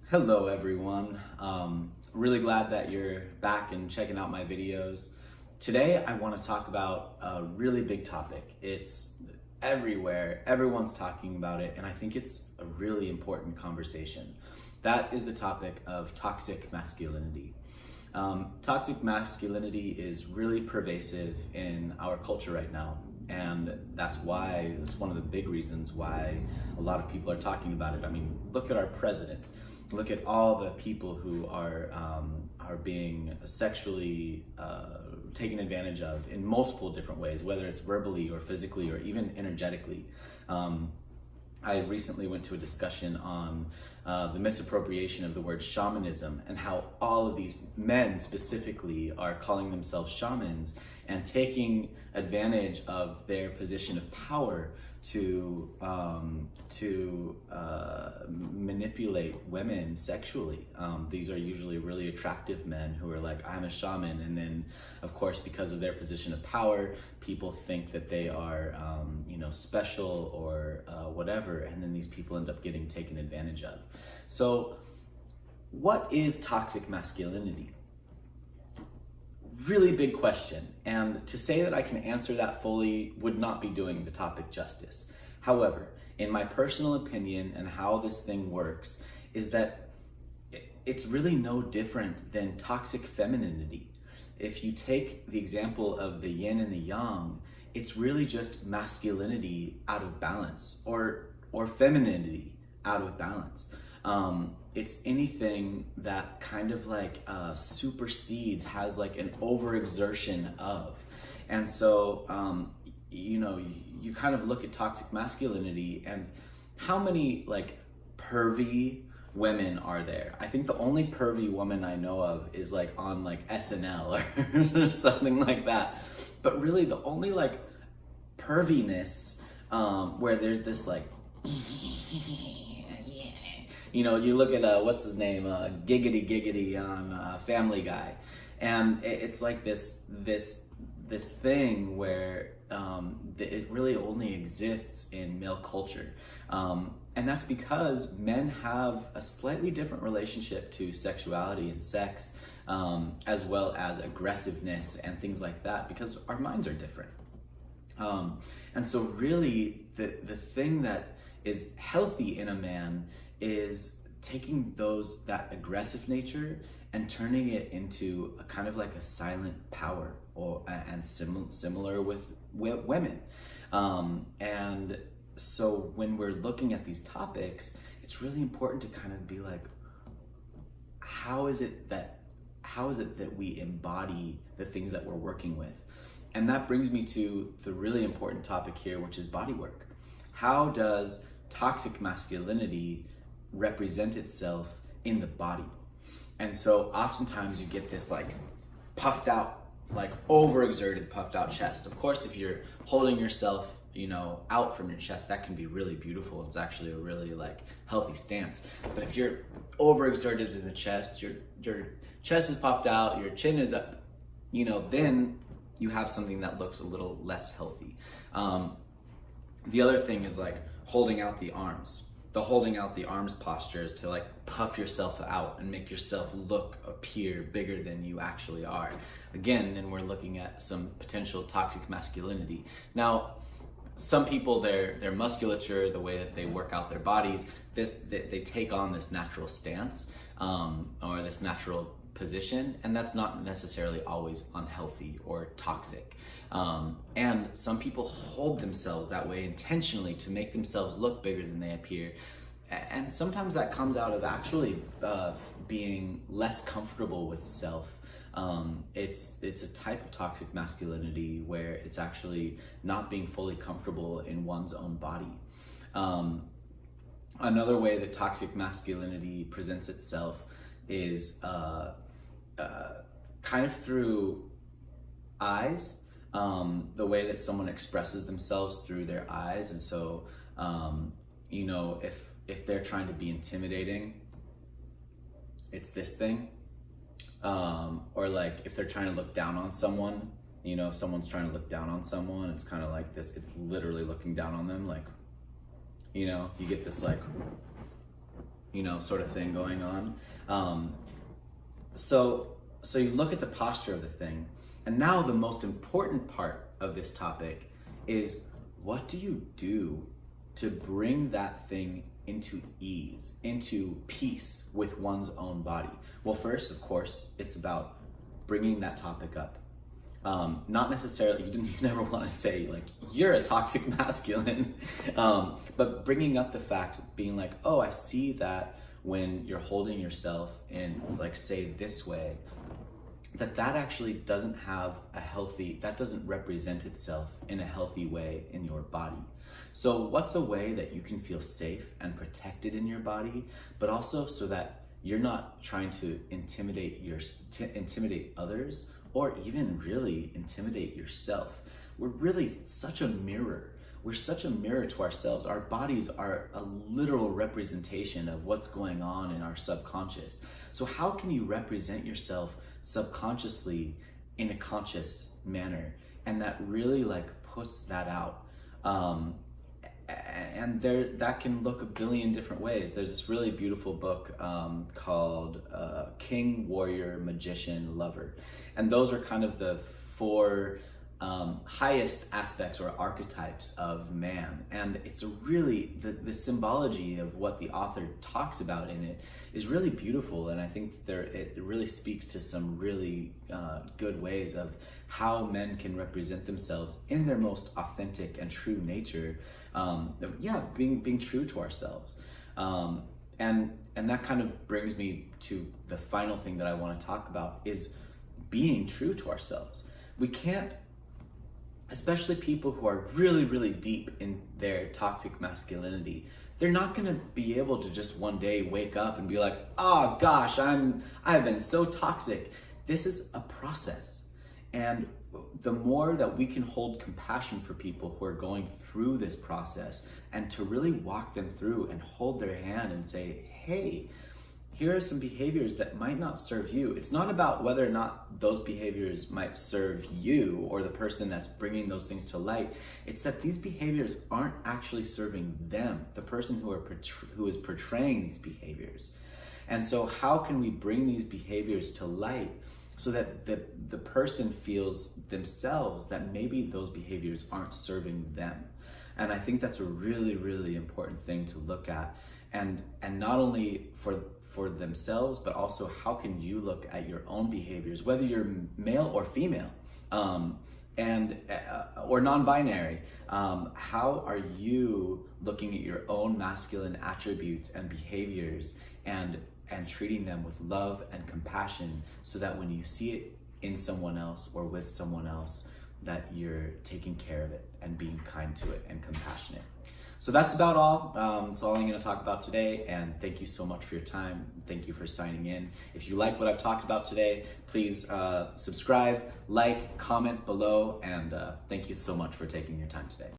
Hello everyone. Really glad that you're back and checking out my videos. Today I want to talk about a really big topic. It's everywhere, everyone's talking about it, and I think it's a really important conversation. That is the topic of toxic masculinity. Toxic masculinity is really pervasive in our culture right now, and that's why it's one of the big reasons why a lot of people are talking about it. I mean, look at our president. Look at all the people who are being sexually taken advantage of in multiple different ways, whether it's verbally or physically or even energetically. I recently went to a discussion on the misappropriation of the word shamanism and how all of these men specifically are calling themselves shamans and taking advantage of their position of power to manipulate women sexually. These are usually really attractive men who are like, I'm a shaman, and then of course because of their position of power, people think that they are special or whatever, and then these people end up getting taken advantage of. So what is toxic masculinity? Really big question, and to say that I can answer that fully would not be doing the topic justice. However, in my personal opinion and how this thing works is that it's really no different than toxic femininity. If you take the example of the yin and the yang, it's really just masculinity out of balance or femininity out of balance. It's anything that kind of like supersedes, has like an overexertion of. And so, you kind of look at toxic masculinity and how many like pervy women are there? I think the only pervy woman I know of is like on like SNL or something like that. But really the only like perviness where there's this like you look at what's his name, Giggity Giggity on Family Guy, and it's like this thing where it really only exists in male culture, and that's because men have a slightly different relationship to sexuality and sex, as well as aggressiveness and things like that, because our minds are different. And so really the thing that is healthy in a man is taking that aggressive nature and turning it into a kind of like a silent power, and similar with women. And so when we're looking at these topics, it's really important to kind of be like, how is it that we embody the things that we're working with? And that brings me to the really important topic here, which is body work. How does toxic masculinity represent itself in the body? And so oftentimes you get this like puffed out, like overexerted puffed out chest. Of course, if you're holding yourself out from your chest, that can be really beautiful. It's actually a really like healthy stance. But if you're overexerted in the chest, your chest is popped out, your chin is up, then you have something that looks a little less healthy. The other thing is like holding out the arms. The holding out the arms posture is to like puff yourself out and make yourself appear bigger than you actually are. Again, then we're looking at some potential toxic masculinity. Now, some people, their musculature, the way that they work out their bodies, they take on this natural stance, or this natural position, and that's not necessarily always unhealthy or toxic. And some people hold themselves that way intentionally to make themselves look bigger than they appear. And sometimes that comes out of actually being less comfortable with self. It's a type of toxic masculinity where it's actually not being fully comfortable in one's own body. Another way that toxic masculinity presents itself is kind of through eyes, the way that someone expresses themselves through their eyes. And so, if they're trying to be intimidating, it's this thing. Or like if they're trying to look down on someone, if someone's trying to look down on someone, it's kind of like this, it's literally looking down on them. Like, you get this like, sort of thing going on. So you look at the posture of the thing, and now the most important part of this topic is, what do you do to bring that thing into ease, into peace with one's own body? Well, first, of course, it's about bringing that topic up. Not necessarily, you never want to say like, you're a toxic masculine, but bringing up the fact, being like, oh, I see that when you're holding yourself in, like, say this way, that actually doesn't that doesn't represent itself in a healthy way in your body. So what's a way that you can feel safe and protected in your body, but also so that you're not trying to intimidate others, or even really intimidate yourself? We're really such a mirror. We're such a mirror to ourselves. Our bodies are a literal representation of what's going on in our subconscious. So how can you represent yourself subconsciously in a conscious manner? And that really like puts that out. And that can look a billion different ways. There's this really beautiful book called King, Warrior, Magician, Lover. And those are kind of the 4 highest aspects or archetypes of man. And it's really, the symbology of what the author talks about in it is really beautiful. And I think it really speaks to some really good ways of how men can represent themselves in their most authentic and true nature. Being true to ourselves. And that kind of brings me to the final thing that I want to talk about, is being true to ourselves. We can't, especially people who are really, really deep in their toxic masculinity, they're not going to be able to just one day wake up and be like, oh gosh, I've been so toxic. This is a process. And the more that we can hold compassion for people who are going through this process, and to really walk them through and hold their hand and say, hey, here are some behaviors that might not serve you. It's not about whether or not those behaviors might serve you or the person that's bringing those things to light. It's that these behaviors aren't actually serving them, the person who is portraying these behaviors. And so how can we bring these behaviors to light so that the person feels themselves that maybe those behaviors aren't serving them? And I think that's a really, really important thing to look at. And not only for themselves, but also how can you look at your own behaviors, whether you're male or female, or non-binary. How are you looking at your own masculine attributes and behaviors and treating them with love and compassion, so that when you see it in someone else or with someone else, that you're taking care of it and being kind to it and compassionate. So that's about all. That's all I'm going to talk about today. And thank you so much for your time. Thank you for signing in. If you like what I've talked about today, please subscribe, like, comment below, and thank you so much for taking your time today.